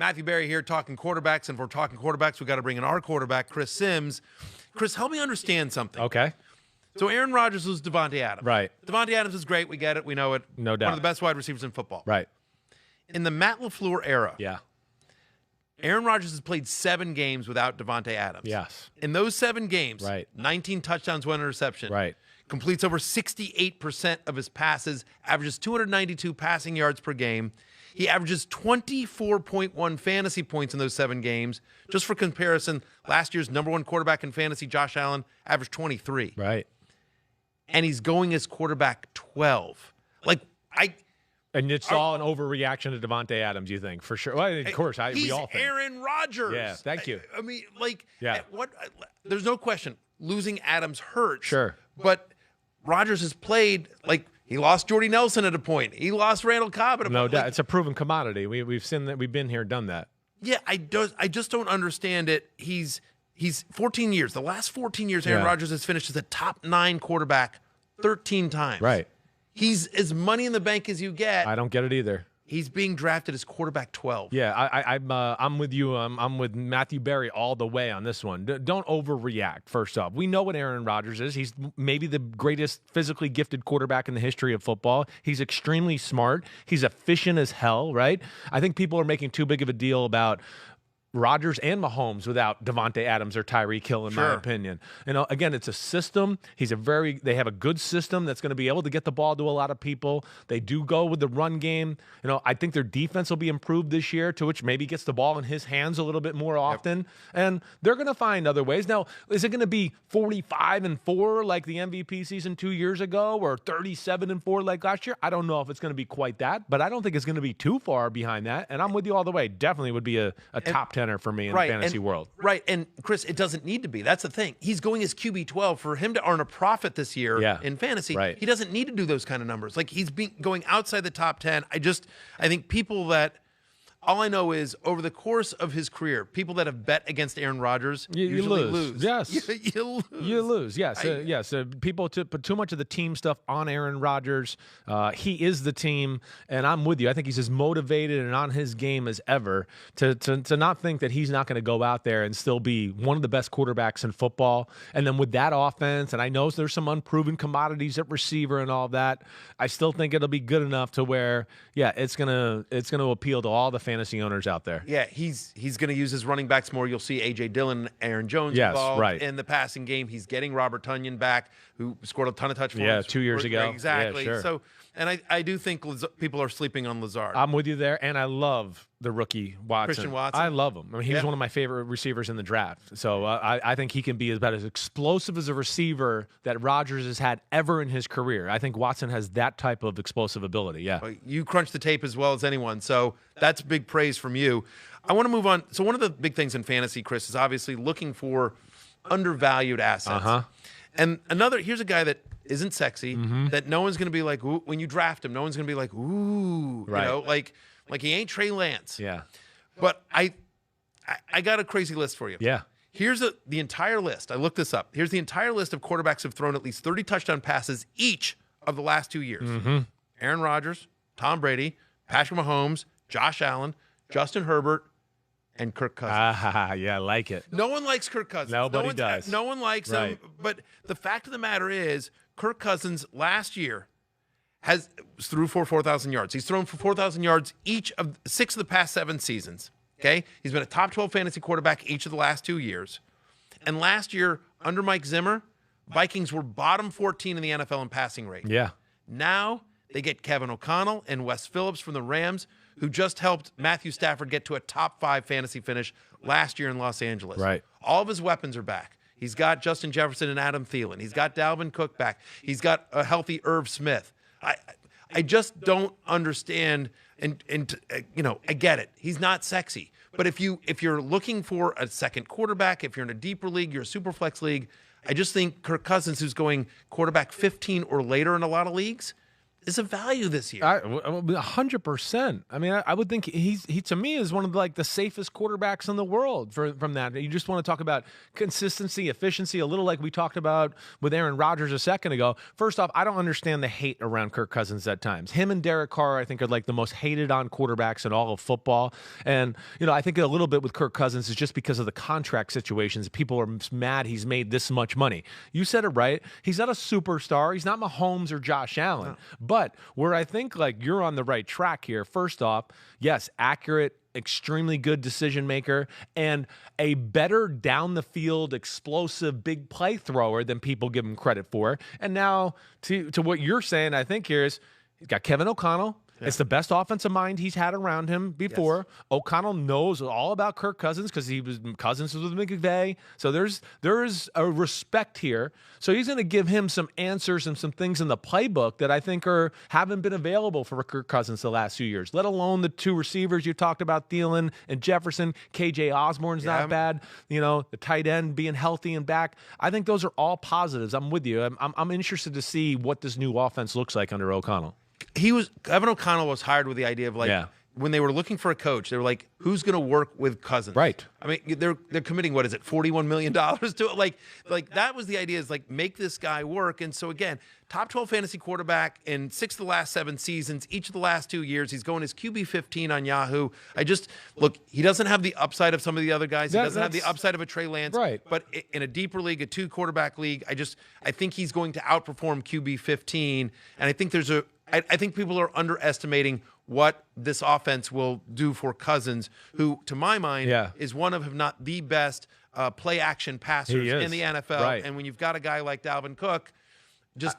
Matthew Berry here talking quarterbacks, and if we're talking quarterbacks, we've got to bring in our quarterback, Cris Sims. Cris, help me understand something. Okay. So Aaron Rodgers was Davante Adams. Right. Davante Adams is great. We get it. We know it. No doubt. One of the best wide receivers in football. Right. In the Matt LaFleur era, Yeah. Aaron Rodgers has played 7 games without Davante Adams. Yes. In those 7 games, Right. 19 touchdowns, 1 interception. Right. Completes over 68% of his passes, averages 292 passing yards per game. He averages 24.1 fantasy points in those 7 games. Just for comparison, last year's number 1 quarterback in fantasy, Josh Allen, averaged 23. Right. And he's going as quarterback 12. And it's all an overreaction to Davante Adams, you think, for sure. Well, of course, we all think. He's Aaron Rodgers. Yeah, thank you. I mean, Yeah. There's no question. Losing Adams hurts. Sure. But Rodgers has played, he lost Jordy Nelson at a point. He lost Randall Cobb at a point. No doubt. It's a proven commodity. We've seen that. We've been here, done that. Yeah, I just don't understand it. He's 14 years. The last 14 years, Aaron Rodgers has finished as a top 9 quarterback 13 times. Right. He's as money in the bank as you get. I don't get it either. He's being drafted as quarterback 12. Yeah, I'm with you. I'm with Matthew Berry all the way on this one. Don't overreact, first off. We know what Aaron Rodgers is. He's maybe the greatest physically gifted quarterback in the history of football. He's extremely smart. He's efficient as hell, right? I think people are making too big of a deal about Rodgers and Mahomes without Davante Adams or Tyreek Hill, in my opinion. Again, it's a system. They have a good system that's going to be able to get the ball to a lot of people. They do go with the run game. I think their defense will be improved this year, to which maybe gets the ball in his hands a little bit more often. Yep. And they're going to find other ways. Now, is it going to be 45-4 like the MVP season 2 years ago, or 37-4 like last year? I don't know if it's going to be quite that, but I don't think it's going to be too far behind that. And I'm with you all the way. Definitely would be a top 10 for me in the fantasy world. Right. And Cris, it doesn't need to be. That's the thing. He's going as QB 12. For him to earn a profit this year in fantasy, he doesn't need to do those kind of numbers. He's going outside the top 10. I think people that, all I know is over the course of his career, people that have bet against Aaron Rodgers usually lose. Yes. You lose. You lose. Yes. Yes. People put too much of the team stuff on Aaron Rodgers. He is the team, and I'm with you. I think he's as motivated and on his game as ever to not think that he's not going to go out there and still be one of the best quarterbacks in football. And then with that offense, and I know there's some unproven commodities at receiver and all that, I still think it'll be good enough to where, it's gonna appeal to all the fantasy owners out there. Yeah, he's going to use his running backs more. You'll see A.J. Dillon, Aaron Jones involved in the passing game. He's getting Robert Tonyan back, who scored a ton of touchdowns. Yeah, 2 years ago. Exactly. Yeah, sure. So, and I do think people are sleeping on Lazard. I'm with you there, and I love the rookie Watson. Christian Watson. I love him. I mean, he was one of my favorite receivers in the draft. So I think he can be about as explosive as a receiver that Rodgers has had ever in his career. I think Watson has that type of explosive ability. Yeah. You crunch the tape as well as anyone, so that's big praise from you. I want to move on. So one of the big things in fantasy, Cris, is obviously looking for undervalued assets. And here's a guy that isn't sexy, that no one's going to be like, ooh, when you draft him, no one's going to be like, ooh, like he ain't Trey Lance. Yeah. But I got a crazy list for you. Yeah. Here's the entire list. I looked this up. Here's the entire list of quarterbacks who've thrown at least 30 touchdown passes each of the last 2 years. Aaron Rodgers, Tom Brady, Patrick Mahomes, Josh Allen, Justin Herbert, and Kirk Cousins. Yeah, I like it. No one likes Kirk Cousins. Nobody does. No one likes him. But the fact of the matter is, Kirk Cousins last year threw for 4,000 yards. He's thrown for 4,000 yards each of 6 of the past 7 seasons. Okay? He's been a top 12 fantasy quarterback each of the last 2 years. And last year, under Mike Zimmer, Vikings were bottom 14 in the NFL in passing rate. Yeah. Now they get Kevin O'Connell and Wes Phillips from the Rams, who just helped Matthew Stafford get to a top 5 fantasy finish last year in Los Angeles. Right. All of his weapons are back. He's got Justin Jefferson and Adam Thielen. He's got Dalvin Cook back. He's got a healthy Irv Smith. I just don't understand, and I get it. He's not sexy. But if you're looking for a second quarterback, if you're in a deeper league, you're a super flex league, I just think Kirk Cousins, who's going quarterback 15 or later in a lot of leagues, is a value this year. 100%. I mean, I would think he to me is one of like the safest quarterbacks in the world from that. You just want to talk about consistency, efficiency, a little like we talked about with Aaron Rodgers a second ago. First off, I don't understand the hate around Kirk Cousins at times. Him and Derek Carr, I think, are like the most hated on quarterbacks in all of football. And, I think a little bit with Kirk Cousins is just because of the contract situations. People are mad he's made this much money. You said it right. He's not a superstar. He's not Mahomes or Josh Allen. No. But where I think like you're on the right track here, first off, yes, accurate, extremely good decision maker, and a better down the field, explosive, big play thrower than people give him credit for. And now to what you're saying, I think here is he's got Kevin O'Connell. Yeah. It's the best offensive mind he's had around him before. Yes. O'Connell knows all about Kirk Cousins because Cousins was with McVay. So there is a respect here. So he's going to give him some answers and some things in the playbook that I think haven't been available for Kirk Cousins the last few years, let alone the two receivers you talked about, Thielen and Jefferson. KJ Osborne's not bad. The tight end being healthy and back. I think those are all positives. I'm with you. I'm interested to see what this new offense looks like under O'Connell. Kevin O'Connell was hired with the idea of when they were looking for a coach, they were like, who's going to work with Cousins? Right. I mean, they're committing, what is it, $41 million to it? Like that was the idea, is like, make this guy work. And so again, top 12 fantasy quarterback in 6 of the last 7 seasons, each of the last 2 years. He's going his QB 15 on Yahoo. He doesn't have the upside of some of the other guys. He doesn't have the upside of a Trey Lance. Right. But in a deeper league, a 2-quarterback league, I think he's going to outperform QB 15. And I think I think people are underestimating what this offense will do for Cousins, who, to my mind, is one of, if not the best play-action passers in the NFL. Right. And when you've got a guy like Dalvin Cook,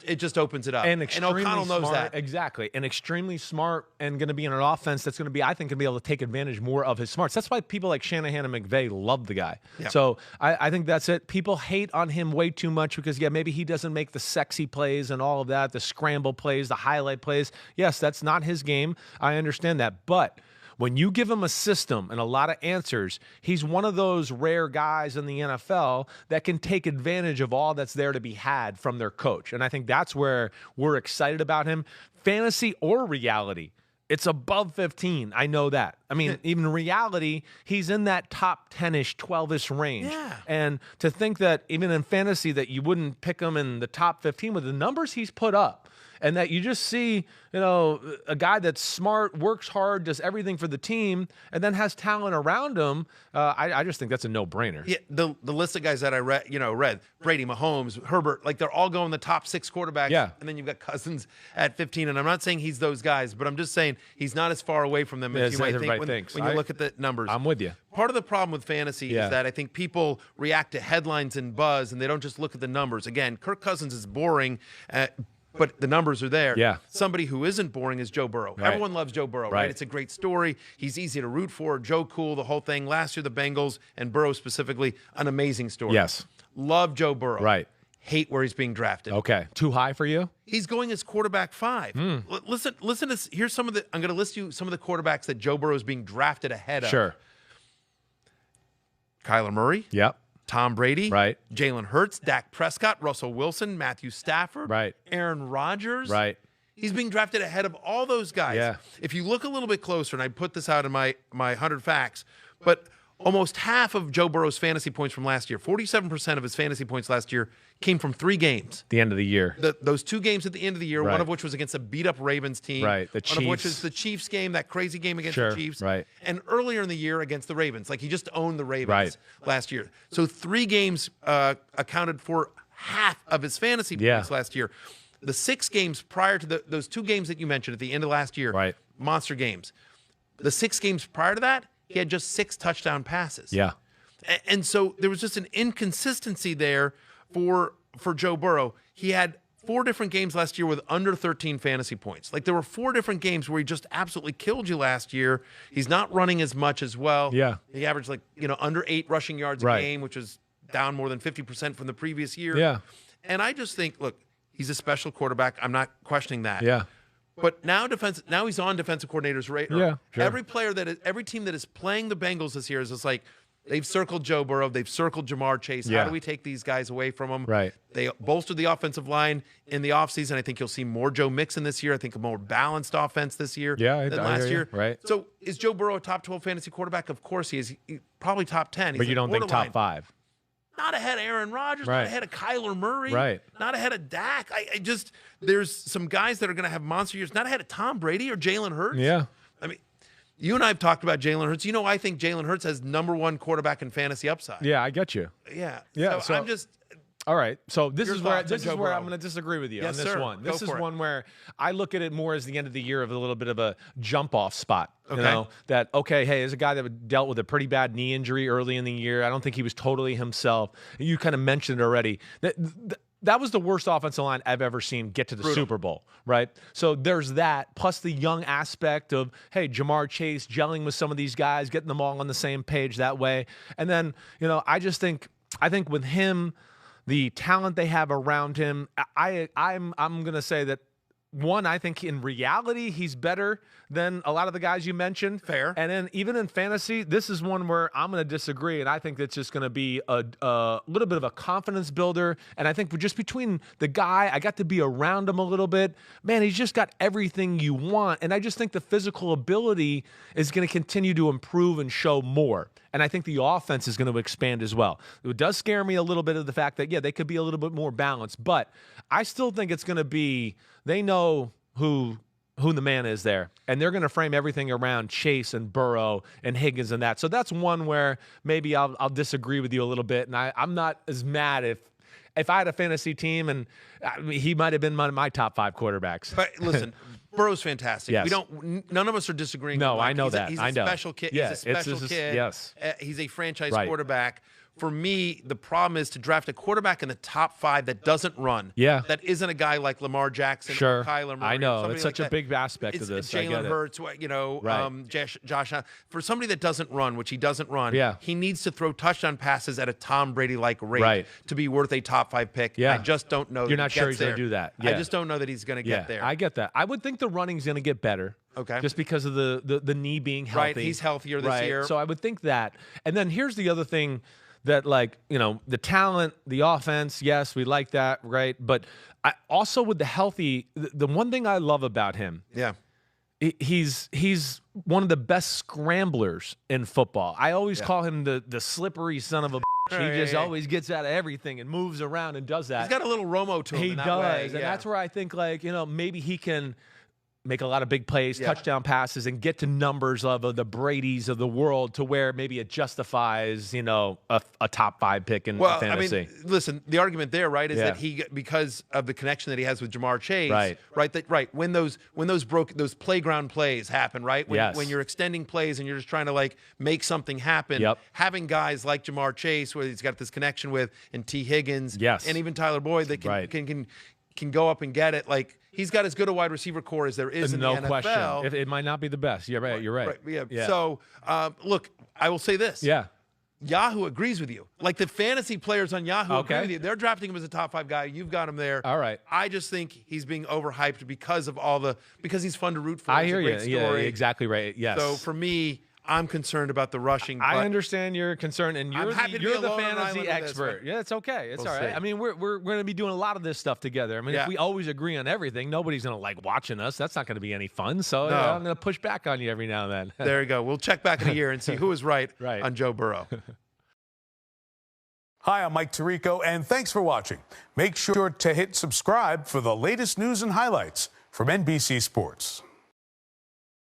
it just opens it up. And O'Connell knows that. Exactly. And extremely smart, and going to be in an offense that's going to be, I think, going to be able to take advantage more of his smarts. That's why people like Shanahan and McVay love the guy. Yeah. So I think that's it. People hate on him way too much because, maybe he doesn't make the sexy plays and all of that, the scramble plays, the highlight plays. Yes, that's not his game. I understand that. But when you give him a system and a lot of answers, he's one of those rare guys in the NFL that can take advantage of all that's there to be had from their coach. And I think that's where we're excited about him. Fantasy or reality, it's above 15. I know that. I mean, even reality, he's in that top 10-ish, 12-ish range. Yeah. And to think that even in fantasy that you wouldn't pick him in the top 15 with the numbers he's put up, and that you just see, a guy that's smart, works hard, does everything for the team, and then has talent around him, I just think that's a no-brainer. Yeah, the list of guys that I read, Brady, Mahomes, Herbert, like they're all going the top 6 quarterbacks. Yeah. And then you've got Cousins at 15. And I'm not saying he's those guys, but I'm just saying he's not as far away from them as you might think when you look at the numbers. I'm with you. Part of the problem with fantasy is that I think people react to headlines and buzz, and they don't just look at the numbers. Again, Kirk Cousins is boring. But the numbers are there. Yeah. Somebody who isn't boring is Joe Burrow. Right. Everyone loves Joe Burrow, right? It's a great story. He's easy to root for. Joe Cool, the whole thing. Last year, the Bengals and Burrow specifically, an amazing story. Yes. Love Joe Burrow. Right. Hate where he's being drafted. Okay. Too high for you? He's going as quarterback 5. Listen to here's some of the. I'm going to list you some of the quarterbacks that Joe Burrow is being drafted ahead of. Sure. Kyler Murray. Yep. Tom Brady, right? Jalen Hurts, Dak Prescott, Russell Wilson, Matthew Stafford, right? Aaron Rodgers, right? He's being drafted ahead of all those guys. Yeah. If you look a little bit closer, and I put this out in my 100 facts, but almost half of Joe Burrow's fantasy points from last year, 47% of his fantasy points last year came from 3 games. The end of the year. Those 2 games at the end of the year, one of which was against a beat-up Ravens team. Right, the Chiefs. One of which is the Chiefs game, that crazy game against the Chiefs. Right. And earlier in the year against the Ravens. Like, he just owned the Ravens last year. So 3 games accounted for half of his fantasy points last year. The 6 games prior to those 2 games that you mentioned at the end of last year, monster games. The 6 games prior to that, he had just 6 touchdown passes. Yeah. And so there was just an inconsistency there for Joe Burrow. He had 4 different games last year with under 13 fantasy points. Like, there were 4 different games where he just absolutely killed you last year. He's not running as much as well. Yeah. He averaged under 8 rushing yards a game, which was down more than 50% from the previous year. Yeah. And I just think, look, he's a special quarterback. I'm not questioning that. Yeah. But now he's on defensive coordinator's radar. Yeah, sure. Every team that is playing the Bengals this year is just like, They've circled Joe Burrow. They've circled Jamar Chase. Yeah. How do we take these guys away from them? Right. They bolstered the offensive line in the offseason. I think you'll see more Joe Mixon this year. I think a more balanced offense this year than last year. Right. So is Joe Burrow a top 12 fantasy quarterback? Of course he is. Probably top 10. But you don't think top 5? Not ahead of Aaron Rodgers, Right. not ahead of Kyler Murray, Right. not ahead of Dak. I just, there's some guys that are going to have monster years, not ahead of Tom Brady or Jalen Hurts. Yeah. I mean, you and I have talked about Jalen Hurts. You know, I think Jalen Hurts has #1 quarterback in fantasy upside. Yeah, I get you. Yeah. Yeah, So, so I'm just, all right. So this Your is where thoughts on Joe I'm Burrow? going to disagree with you Yes, on this sir. one. Go This is for it. one where I look at it more as the end of the year of a little bit of a jump off spot. Okay. You know, that okay, hey, as a guy that dealt with a pretty bad knee injury early in the year, I don't think he was totally himself. You kind of mentioned it already. That was the worst offensive line I've ever seen get to the Super Bowl, right? So there's that, plus the young aspect of, hey, Jamar Chase gelling with some of these guys, getting them all on the same page that way. And then, you know, I think with him, the talent they have around him, I'm going to say that, one, I think in reality he's better than a lot of the guys you mentioned. Fair. And then even in fantasy, this is one where I'm going to disagree, and I think that's just going to be a little bit of a confidence builder. And I think just between the guy, I got to be around him a little bit. Man, he's just got everything you want. And I just think the physical ability is going to continue to improve and show more. And I think the offense is going to expand as well. It does scare me a little bit of the fact that, yeah, they could be a little bit more balanced. But I still think it's going to be, they know who the man is there. And they're going to frame everything around Chase and Burrow and Higgins and that. So that's one where maybe I'll disagree with you a little bit. And I'm not as mad if I had a fantasy team, and I mean, he might have been my top 5 quarterbacks. but listen, Burrow's fantastic. Yes. None of us are disagreeing. No, with Mike. I know that. He's I a know. special kid. Yeah, he's a special kid. Yes. He's a franchise Right. quarterback. For me, the problem is to draft a quarterback in the top 5 that doesn't run. Yeah. That isn't a guy like Lamar Jackson Sure. or Kyler Murray. I know. somebody It's such like a that. big aspect It's of this. I get Jalen it. Hurts, you know, Right. Josh Allen. For somebody that doesn't run, which he doesn't run, Yeah. he needs to throw touchdown passes at a Tom Brady-like rate Right. to be worth a top 5 pick. Yeah. I just don't know. You're that not he sure gets he's gonna there. do that. I Yeah. just don't know that he's going to get there. I get that. I would think the running's going to get better. Okay. Just because of the knee being healthy. Right, he's healthier this year. So I would think that. And then here's the other thing that, like, you know, the talent, the offense, yes, we like that, right? But I also with the healthy, the one thing I love about him, Yeah. he's one of the best scramblers in football. I always call him the slippery son of a bitch. He just always gets out of everything and moves around and does that. He's got a little Romo to him. He in that does, way. and Yeah. that's where I think, like, you know, maybe he can make a lot of big plays, touchdown passes, and get to numbers of the Bradys of the world to where maybe it justifies, you know, a top 5 pick in fantasy. I mean, listen, the argument there, right, is Yeah. that he, because of the connection that he has with Jamar Chase, Right. when those playground plays happen, right, when you're extending plays and you're just trying to like make something happen, having guys like Jamar Chase, where he's got this connection with, and T. Higgins, and even Tyler Boyd that can go up and get it, like. He's got as good a wide receiver core as there is in the NFL. No question. It might not be the best. You're right. You're right. Yeah. So, look, I will say this. Yeah. Yahoo agrees with you. Like the fantasy players on Yahoo agree with you. They're drafting him as a top 5 guy. You've got him there. All right. I just think he's being overhyped because he's fun to root for. I hear you. Story. Yeah, exactly right. Yes. So for me, I'm concerned about the rushing. I understand your concern, and you're the fantasy expert. This, yeah, it's okay. It's all right. See. I mean, we're going to be doing a lot of this stuff together. I mean, if we always agree on everything, nobody's going to like watching us. That's not going to be any fun. So I'm going to push back on you every now and then. There you go. We'll check back in a year and see who was right on Joe Burrow. Hi, I'm Mike Tirico, and thanks for watching. Make sure to hit subscribe for the latest news and highlights from NBC Sports.